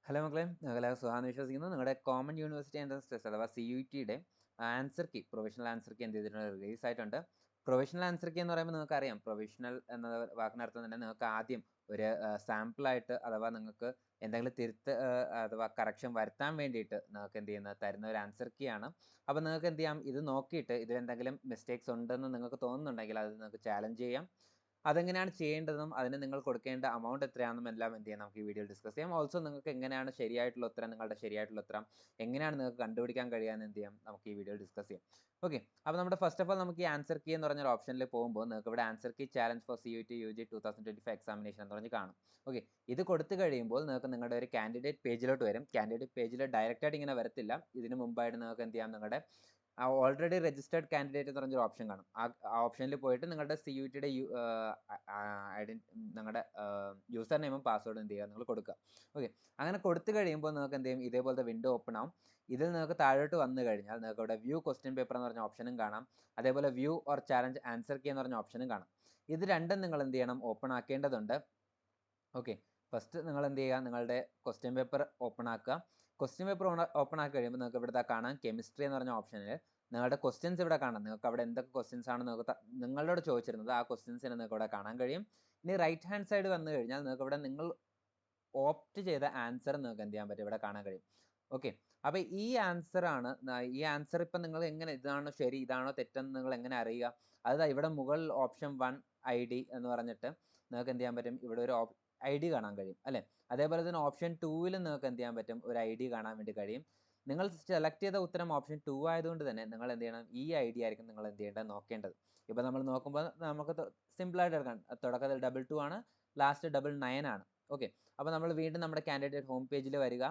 Hello മക്കളെ, എല്ലാവർക്കും സുഖമാണെന്ന് വിശ്വസിക്കുന്നു. നിങ്ങളുടെ കോമൺ യൂണിവേഴ്സിറ്റി എൻട്രൻസ് ടെസ്റ്റ് അഥവാ CUT-യുടെ answer key, provisional answer key എന്ത് ചെയ്തിട്ടുണ്ട്, റിലീസ് ആയിട്ടുണ്ട്. പ്രൊവിഷണൽ ആൻസർ കീ എന്ന് പറയുമ്പോൾ നിങ്ങൾക്കറിയാം, പ്രൊവിഷണൽ എന്ന വാക്കിനർത്ഥം തന്നെ നിങ്ങൾക്ക് ആദ്യം ഒരു സാമ്പിളായിട്ട് അഥവാ നിങ്ങൾക്ക് എന്തെങ്കിലും അഥവാ കറക്ഷൻ വരുത്താൻ വേണ്ടിയിട്ട് നിങ്ങൾക്ക് എന്ത് ചെയ്യുന്നത് തരുന്ന ഒരു ആൻസർ കീ ആണ്. അപ്പോൾ നിങ്ങൾക്ക് എന്ത് ചെയ്യാം, ഇത് നോക്കിയിട്ട് ഇതിലെന്തെങ്കിലും മിസ്റ്റേക്സ് ഉണ്ടെന്ന് നിങ്ങൾക്ക് തോന്നുന്നുണ്ടെങ്കിൽ അത് നിങ്ങൾക്ക് ചാലഞ്ച് ചെയ്യാം. അതെങ്ങനെയാണ് ചെയ്യേണ്ടതെന്നും അതിന് നിങ്ങൾ കൊടുക്കേണ്ട എമൗണ്ട് എത്രയാണെന്നും എല്ലാം എന്ത് ചെയ്യാം, നമുക്ക് ഈ വീഡിയോയിൽ ഡിസ്കസ് ചെയ്യാം. ഓൾസോ നിങ്ങൾക്ക് എങ്ങനെയാണ് ശരിയായിട്ടുള്ള ഉത്തരം, നിങ്ങളുടെ ശരിയായിട്ടുള്ള ഉത്തരം എങ്ങനെയാണ് നിങ്ങൾക്ക് കണ്ടുപിടിക്കാൻ കഴിയാമെന്ന് എന്ത് ചെയ്യാം, നമുക്ക് ഈ വീഡിയോയിൽ ഡിസ്കസ് ചെയ്യാം. ഓക്കെ, അപ്പോൾ നമ്മുടെ ഫസ്റ്റ് ഓഫ് ഓൾ നമുക്ക് ഈ ആൻസർ കീ എന്ന് പറഞ്ഞൊരു ഓപ്ഷനിൽ പോകുമ്പോൾ നിങ്ങൾക്ക് ഇവിടെ answer key challenge for CUT UG 2025 examination എന്ന് പറഞ്ഞ് കാണും. ഓക്കെ, ഇത് കൊടുത്തു കഴിയുമ്പോൾ നിങ്ങൾക്ക് നിങ്ങളുടെ ഒരു കാൻഡിഡേറ്റ് പേജിലോട്ട് വരും. കാൻഡിഡേറ്റ് പേജിൽ ഡയറക്റ്റായിട്ട് ഇങ്ങനെ വരത്തില്ല. ഇതിന് മുമ്പായിട്ട് നിങ്ങൾക്ക് എന്ത് ചെയ്യാം, നിങ്ങളുടെ ഓൾറെഡി രജിസ്റ്റേർഡ് കാൻഡിഡേറ്റ് എന്ന് പറഞ്ഞൊരു ഓപ്ഷൻ കാണും. ആ ഓപ്ഷനിൽ പോയിട്ട് നിങ്ങളുടെ CUT-യുടെ നിങ്ങളുടെ യൂസർ നെയിമും പാസ്വേഡും എന്ത് ചെയ്യുക, നിങ്ങൾ കൊടുക്കുക. ഓക്കെ, അങ്ങനെ കൊടുത്തു കഴിയുമ്പോൾ നിങ്ങൾക്ക് എന്ത് ചെയ്യും, ഇതേപോലത്തെ വിൻഡോ ഓപ്പൺ ആവും. ഇതിൽ നിങ്ങൾക്ക് താഴോട്ട് വന്നു കഴിഞ്ഞാൽ നിങ്ങൾക്ക് ഇവിടെ വ്യൂ ക്വസ്റ്റ്യൻ പേപ്പർ എന്ന് പറഞ്ഞ ഓപ്ഷനും കാണാം. അതേപോലെ view or challenge answer key എന്ന് പറഞ്ഞ ഓപ്ഷനും കാണാം. ഇത് രണ്ടും നിങ്ങൾ എന്ത് ചെയ്യണം, ഓപ്പൺ ആക്കേണ്ടതുണ്ട്. ഓക്കെ, ഫസ്റ്റ് നിങ്ങൾ എന്ത് ചെയ്യുക, നിങ്ങളുടെ ക്വസ്റ്റ്യൻ പേപ്പർ ഓപ്പൺ ആക്കുക. ക്വസ്റ്റ്യൻ പേപ്പർ ഓപ്പൺ ആക്കി കഴിയുമ്പോൾ നിങ്ങൾക്ക് ഇവിടെ കാണാം കെമിസ്ട്രി എന്ന് പറഞ്ഞ ഓപ്ഷനിൽ നിങ്ങളുടെ ക്വസ്റ്റ്യൻസ് ഇവിടെ കാണാം. നിങ്ങൾക്ക് അവിടെ എന്തൊക്കെ ക്വസ്റ്റ്യൻസ് ആണ് നിങ്ങൾക്ക് നിങ്ങളോട് ചോദിച്ചിരുന്നത്, ആ ക്വസ്റ്റ്യൻസിനെ നിങ്ങൾക്ക് ഇവിടെ കാണാൻ കഴിയും. ഇനി റൈറ്റ് ഹാൻഡ് സൈഡ് വന്നു കഴിഞ്ഞാൽ നിങ്ങൾക്ക് ഇവിടെ നിങ്ങൾ ഓപ്റ്റ് ചെയ്ത ആൻസർ നിങ്ങൾക്ക് എന്ത് ചെയ്യാൻ പറ്റും, ഇവിടെ കാണാൻ കഴിയും. ഓക്കെ, അപ്പോൾ ഈ ആൻസർ ഇപ്പം നിങ്ങൾ എങ്ങനെ, ഇതാണോ ശരി ഇതാണോ തെറ്റെന്ന് നിങ്ങൾ എങ്ങനെ അറിയുക? അത് ഇവിടെ മുകളിൽ ഓപ്ഷൻ 1 ID എന്ന് പറഞ്ഞിട്ട് നിങ്ങൾക്ക് എന്ത് ചെയ്യാൻ പറ്റും, ഇവിടെ ഒരു ID കാണാൻ കഴിയും അല്ലേ. അതേപോലെ തന്നെ ഓപ്ഷൻ 2-ൽ നിങ്ങൾക്ക് എന്ത് ചെയ്യാൻ പറ്റും, ഒരു ID കാണാൻ വേണ്ടി കഴിയും. നിങ്ങൾ സെലക്ട് ചെയ്ത ഉത്തരം ഓപ്ഷൻ 2 ആയതുകൊണ്ട് തന്നെ നിങ്ങൾ എന്ത് ചെയ്യണം, ഈ ID ആയിരിക്കും നിങ്ങൾ എന്ത് ചെയ്യേണ്ടത്, നോക്കേണ്ടത്. ഇപ്പോൾ നമ്മൾ നോക്കുമ്പോൾ നമുക്ക് സിമ്പിളായിട്ട് എടുക്കാം. തുടക്കത്തിൽ 22 ആണ്, ലാസ്റ്റ് 99 ആണ്. ഓക്കെ, അപ്പോൾ നമ്മൾ വീണ്ടും നമ്മുടെ കാൻഡിഡേറ്റ് ഹോം പേജിൽ വരിക.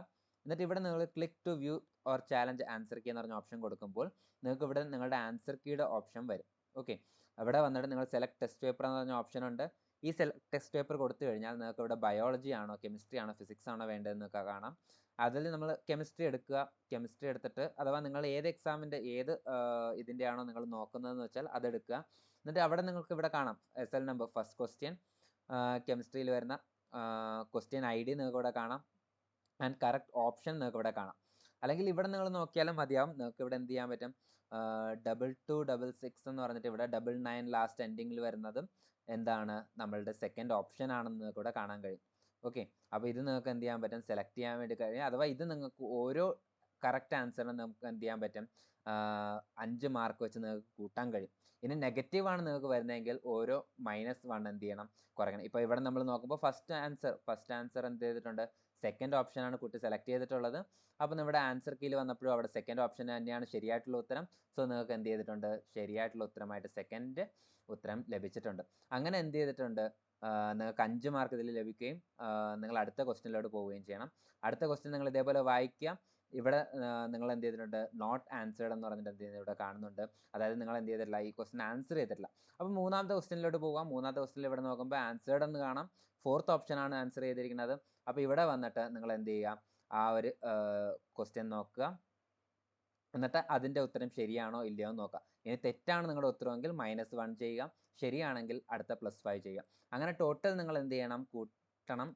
എന്നിട്ട് ഇവിടെ നിങ്ങൾ click to view or challenge answer key എന്ന് പറഞ്ഞ ഓപ്ഷൻ കൊടുക്കുമ്പോൾ നിങ്ങൾക്ക് ഇവിടെ നിങ്ങളുടെ ആൻസർ കീയുടെ ഓപ്ഷൻ വരും. ഓക്കെ, അവിടെ വന്നിട്ട് നിങ്ങൾ സെലക്ട് ടെസ്റ്റ് പേപ്പർ എന്ന് പറഞ്ഞ ഓപ്ഷൻ ഉണ്ട്. ഈ ടെസ്റ്റ് പേപ്പർ കൊടുത്തു കഴിഞ്ഞാൽ നിങ്ങൾക്ക് ഇവിടെ ബയോളജി ആണോ കെമിസ്ട്രി ആണോ ഫിസിക്സ് ആണോ വേണ്ടതെന്നൊക്കെ കാണാം. അതിൽ നമ്മൾ കെമിസ്ട്രി എടുക്കുക. കെമിസ്ട്രി എടുത്തിട്ട് അഥവാ നിങ്ങൾ ഏത് എക്സാമിൻ്റെ ഇതിൻ്റെ ആണോ നിങ്ങൾ നോക്കുന്നതെന്ന് വെച്ചാൽ അതെടുക്കുക. എന്നിട്ട് അവിടെ നിങ്ങൾക്ക് ഇവിടെ കാണാം SL നമ്പർ, ഫസ്റ്റ് ക്വസ്റ്റ്യൻ, കെമിസ്ട്രിയിൽ വരുന്ന ക്വസ്റ്റ്യൻ ID നിങ്ങൾക്ക് ഇവിടെ കാണാം. ആൻഡ് കറക്റ്റ് ഓപ്ഷൻ നിങ്ങൾക്ക് ഇവിടെ കാണാം. അല്ലെങ്കിൽ ഇവിടെ നിങ്ങൾ നോക്കിയാലും മതിയാവും. നിങ്ങൾക്ക് ഇവിടെ എന്ത് ചെയ്യാൻ പറ്റും, 2266 എന്ന് പറഞ്ഞിട്ട് ഇവിടെ 99 ലാസ്റ്റ് എൻഡിങ്ങിൽ വരുന്നതും എന്താണ്, നമ്മളുടെ സെക്കൻഡ് ഓപ്ഷൻ ആണെന്ന് നിങ്ങൾക്ക് ഇവിടെ കാണാൻ കഴിയും. ഓക്കെ, അപ്പോൾ ഇത് നിങ്ങൾക്ക് എന്ത് ചെയ്യാൻ പറ്റും, സെലക്ട് ചെയ്യാൻ വേണ്ടി കഴിയും. അഥവാ ഇത് നിങ്ങൾക്ക് ഓരോ കറക്റ്റ് ആൻസറിനും നമുക്ക് എന്ത് ചെയ്യാൻ പറ്റും, 5 മാർക്ക് വെച്ച് നിങ്ങൾക്ക് കൂട്ടാൻ കഴിയും. ഇനി നെഗറ്റീവാണ് നിങ്ങൾക്ക് വരുന്നതെങ്കിൽ ഓരോ -1 എന്ത് ചെയ്യണം, കുറയ്ക്കണം. ഇപ്പോൾ ഇവിടെ നമ്മൾ നോക്കുമ്പോൾ ഫസ്റ്റ് ആൻസർ എന്ത് ചെയ്തിട്ടുണ്ട്, സെക്കൻഡ് ഓപ്ഷനാണ് കുട്ടി സെലക്ട് ചെയ്തിട്ടുള്ളത്. അപ്പോൾ നമ്മുടെ ആൻസർ കീയിൽ വന്നപ്പോഴും അവിടെ സെക്കൻഡ് ഓപ്ഷൻ തന്നെയാണ് ശരിയായിട്ടുള്ള ഉത്തരം. സോ നിങ്ങൾക്ക് എന്ത് ചെയ്തിട്ടുണ്ട്, ശരിയായിട്ടുള്ള ഉത്തരമായിട്ട് സെക്കൻഡ് ഉത്തരം ലഭിച്ചിട്ടുണ്ട്. അങ്ങനെ എന്ത് ചെയ്തിട്ടുണ്ട്, നിങ്ങൾക്ക് 5 മാർക്ക് ഇതിൽ ലഭിക്കുകയും നിങ്ങൾ അടുത്ത ക്വസ്റ്റ്യനിലോട്ട് പോവുകയും ചെയ്യണം. അടുത്ത ക്വസ്റ്റ്യൻ നിങ്ങൾ ഇതേപോലെ വായിക്കുക. ഇവിടെ നിങ്ങൾ എന്ത് ചെയ്തിട്ടുണ്ട്, നോട്ട് ആൻസേർഡ് എന്ന് പറഞ്ഞിട്ട് എന്ത് ചെയ്യുന്നത് ഇവിടെ കാണുന്നുണ്ട്. അതായത് നിങ്ങൾ എന്ത് ചെയ്തിട്ടില്ല, ഈ ക്വസ്റ്റ്യൻ ആൻസർ ചെയ്തിട്ടില്ല. അപ്പോൾ മൂന്നാമത്തെ ക്വസ്റ്റ്യനിലോട്ട് പോകാം. മൂന്നാമത്തെ ക്വസ്റ്റ്യനിൽ ഇവിടെ നോക്കുമ്പോൾ ആൻസേർഡ് എന്ന് കാണാം. ഫോർത്ത് ഓപ്ഷനാണ് ആൻസർ ചെയ്തിരിക്കുന്നത്. അപ്പോൾ ഇവിടെ വന്നിട്ട് നിങ്ങൾ എന്ത് ചെയ്യുക, ആ ഒരു ക്വസ്റ്റ്യൻ നോക്കുക. എന്നിട്ട് അതിൻ്റെ ഉത്തരം ശരിയാണോ ഇല്ലയോ എന്ന് നോക്കുക. ഇനി തെറ്റാണ് നിങ്ങളുടെ ഉത്തരമെങ്കിൽ -1 ചെയ്യുക, ശരിയാണെങ്കിൽ അടുത്ത +5 ചെയ്യുക. അങ്ങനെ ടോട്ടൽ നിങ്ങൾ എന്ത് ചെയ്യണം,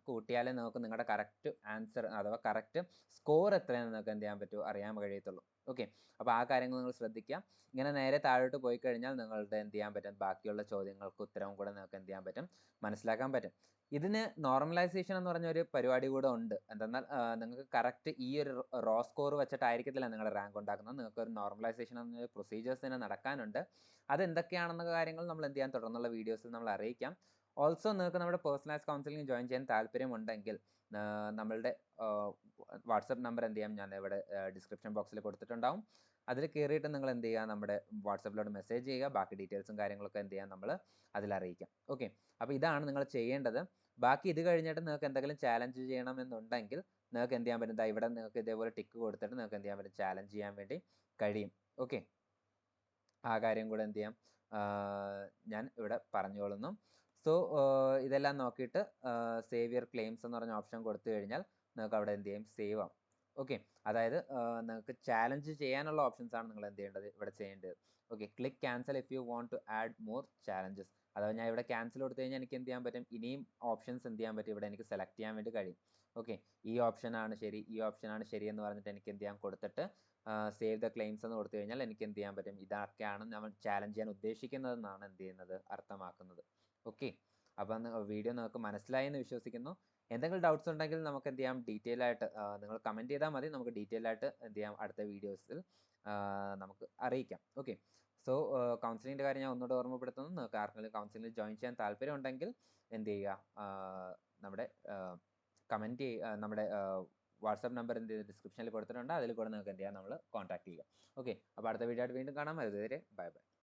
കൂട്ടിയാലേ നിങ്ങൾക്ക് നിങ്ങളുടെ കറക്റ്റ് ആൻസർ അഥവാ കറക്റ്റ് സ്കോർ എത്രയെന്ന് നിങ്ങൾക്ക് എന്ത് ചെയ്യാൻ പറ്റുമോ, അറിയാൻ കഴിയത്തുള്ളൂ. ഓക്കെ, അപ്പോൾ ആ കാര്യങ്ങൾ നിങ്ങൾ ശ്രദ്ധിക്കുക. ഇങ്ങനെ നേരെ താഴോട്ട് പോയി കഴിഞ്ഞാൽ നിങ്ങളുടെ എന്ത് ചെയ്യാൻ പറ്റും, ബാക്കിയുള്ള ചോദ്യങ്ങൾക്ക് ഉത്തരവും കൂടെ നിങ്ങൾക്ക് എന്ത് ചെയ്യാൻ പറ്റും, മനസ്സിലാക്കാൻ പറ്റും. ഇതിന് നോർമലൈസേഷൻ എന്ന് പറഞ്ഞ ഒരു പരിപാടി കൂടെ ഉണ്ട്. എന്തെന്നാൽ നിങ്ങൾക്ക് കറക്റ്റ് ഈ ഒരു റോ സ്കോർ വെച്ചിട്ടായിരിക്കത്തില്ല നിങ്ങളുടെ റാങ്ക് ഉണ്ടാക്കുന്നത്. നിങ്ങൾക്ക് ഒരു നോർമലൈസേഷൻ എന്ന പ്രൊസീജിയേഴ്സ് തന്നെ നടക്കാനുണ്ട്. അതെന്തൊക്കെയാണെന്ന കാര്യങ്ങൾ നമ്മൾ എന്ത് ചെയ്യാൻ, തുടർന്നുള്ള വീഡിയോസിൽ നമ്മൾ അറിയിക്കാം. ഓൾസോ നിങ്ങൾക്ക് നമ്മുടെ പേഴ്സണലൈസ് കൗൺസിലിംഗ് ജോയിൻ ചെയ്യാൻ താല്പര്യമുണ്ടെങ്കിൽ നമ്മളുടെ വാട്സപ്പ് നമ്പർ എന്ത് ചെയ്യാം, ഞാൻ ഇവിടെ ഡിസ്ക്രിപ്ഷൻ ബോക്സിൽ കൊടുത്തിട്ടുണ്ടാവും. അതിൽ കയറിയിട്ട് നിങ്ങൾ എന്ത് ചെയ്യുക, നമ്മുടെ വാട്സപ്പിലോട്ട് മെസ്സേജ് ചെയ്യുക. ബാക്കി ഡീറ്റെയിൽസും കാര്യങ്ങളൊക്കെ എന്ത് ചെയ്യാം, നമ്മൾ അതിൽ അറിയിക്കാം. ഓക്കെ, അപ്പോൾ ഇതാണ് നിങ്ങൾ ചെയ്യേണ്ടത്. ബാക്കി ഇത് കഴിഞ്ഞിട്ട് നിങ്ങൾക്ക് എന്തെങ്കിലും ചാലഞ്ച് ചെയ്യണമെന്നുണ്ടെങ്കിൽ നിങ്ങൾക്ക് എന്ത് ചെയ്യാൻ പറ്റും, ഇവിടെ നിങ്ങൾക്ക് ഇതേപോലെ ടിക്ക് കൊടുത്തിട്ട് നിങ്ങൾക്ക് എന്ത് ചെയ്യാൻ പറ്റും, ചാലഞ്ച് ചെയ്യാൻ വേണ്ടി കഴിയും. ഓക്കെ, ആ കാര്യം കൂടെ എന്ത് ചെയ്യാം, ഞാൻ ഇവിടെ പറഞ്ഞുകൊള്ളുന്നു. സോ ഇതെല്ലാം നോക്കിയിട്ട് സേവ് യുവർ ക്ലെയിംസ് എന്ന് പറഞ്ഞ ഓപ്ഷൻ കൊടുത്തു കഴിഞ്ഞാൽ നിങ്ങൾക്ക് അവിടെ എന്ത് ചെയ്യും, സേവ് ആവും. ഓക്കെ, അതായത് നിങ്ങൾക്ക് ചാലഞ്ച് ചെയ്യാനുള്ള ഓപ്ഷൻസ് ആണ് നിങ്ങൾ എന്ത് ചെയ്യേണ്ടത്, ഇവിടെ ചെയ്യേണ്ടത്. Okay, click cancel if you want to add more challenges. അഥവാ ഞാൻ ഇവിടെ ക്യാൻസൽ കൊടുത്തു കഴിഞ്ഞാൽ എനിക്ക് എന്ത് ചെയ്യാൻ പറ്റും, ഇനിയും ഓപ്ഷൻസ് എന്ത് ചെയ്യാൻ പറ്റും, ഇവിടെ എനിക്ക് സെലക്ട് ചെയ്യാൻ വേണ്ടി കഴിയും. ഓക്കെ, ഈ ഓപ്ഷനാണ് ശരി, ഈ ഓപ്ഷനാണ് ശരി എന്ന് പറഞ്ഞിട്ട് എനിക്ക് എന്ത് ചെയ്യാം കൊടുത്തിട്ട് സേവ് ദ ക്ലെയിംസ് എന്ന് കൊടുത്തു കഴിഞ്ഞാൽ എനിക്ക് എന്ത് ചെയ്യാൻ പറ്റും, ഇതൊക്കെയാണ് നമ്മൾ ചാലഞ്ച് ചെയ്യാൻ ഉദ്ദേശിക്കുന്നതെന്നാണ് എന്ത് ചെയ്യുന്നത് അർത്ഥമാക്കുന്നത്. ഓക്കെ, അപ്പം വീഡിയോ നിങ്ങൾക്ക് മനസ്സിലായി എന്ന് വിശ്വസിക്കുന്നു. എന്തെങ്കിലും ഡൗട്ട്സ് ഉണ്ടെങ്കിൽ നമുക്ക് എന്ത് ചെയ്യാം, ഡീറ്റെയിൽ ആയിട്ട് നിങ്ങൾ കമൻറ്റ് ചെയ്താൽ മതി, നമുക്ക് ഡീറ്റെയിൽ ആയിട്ട് എന്ത് ചെയ്യാം അടുത്ത വീഡിയോസിൽ നമുക്ക് അറിയിക്കാം. ഓക്കെ, സോ കൗൺസിലിങ്ങിൻ്റെ കാര്യം ഞാൻ ഒന്നുകൂടെ ഓർമ്മപ്പെടുത്തുന്നു. നിങ്ങൾക്ക് ആർക്കെങ്കിലും കൗൺസിലിംഗിൽ ജോയിൻ ചെയ്യാൻ താല്പര്യം ഉണ്ടെങ്കിൽ എന്ത് ചെയ്യുക, നമ്മുടെ കമൻറ്റ് ചെയ്യുക, നമ്മുടെ വാട്സാപ്പ് നമ്പർ എന്ത് ചെയ്ത് ഡിസ്ക്രിപ്ഷനിൽ കൊടുത്തിട്ടുണ്ട്, അതിൽ കൂടെ നിങ്ങൾക്ക് എന്ത് ചെയ്യാം നമ്മൾ കോൺടാക്ട് ചെയ്യുക. ഓക്കെ, അപ്പോൾ അടുത്ത വീഡിയോ ആയിട്ട് വീണ്ടും കാണാം. അതുവരെ ബൈ ബൈ.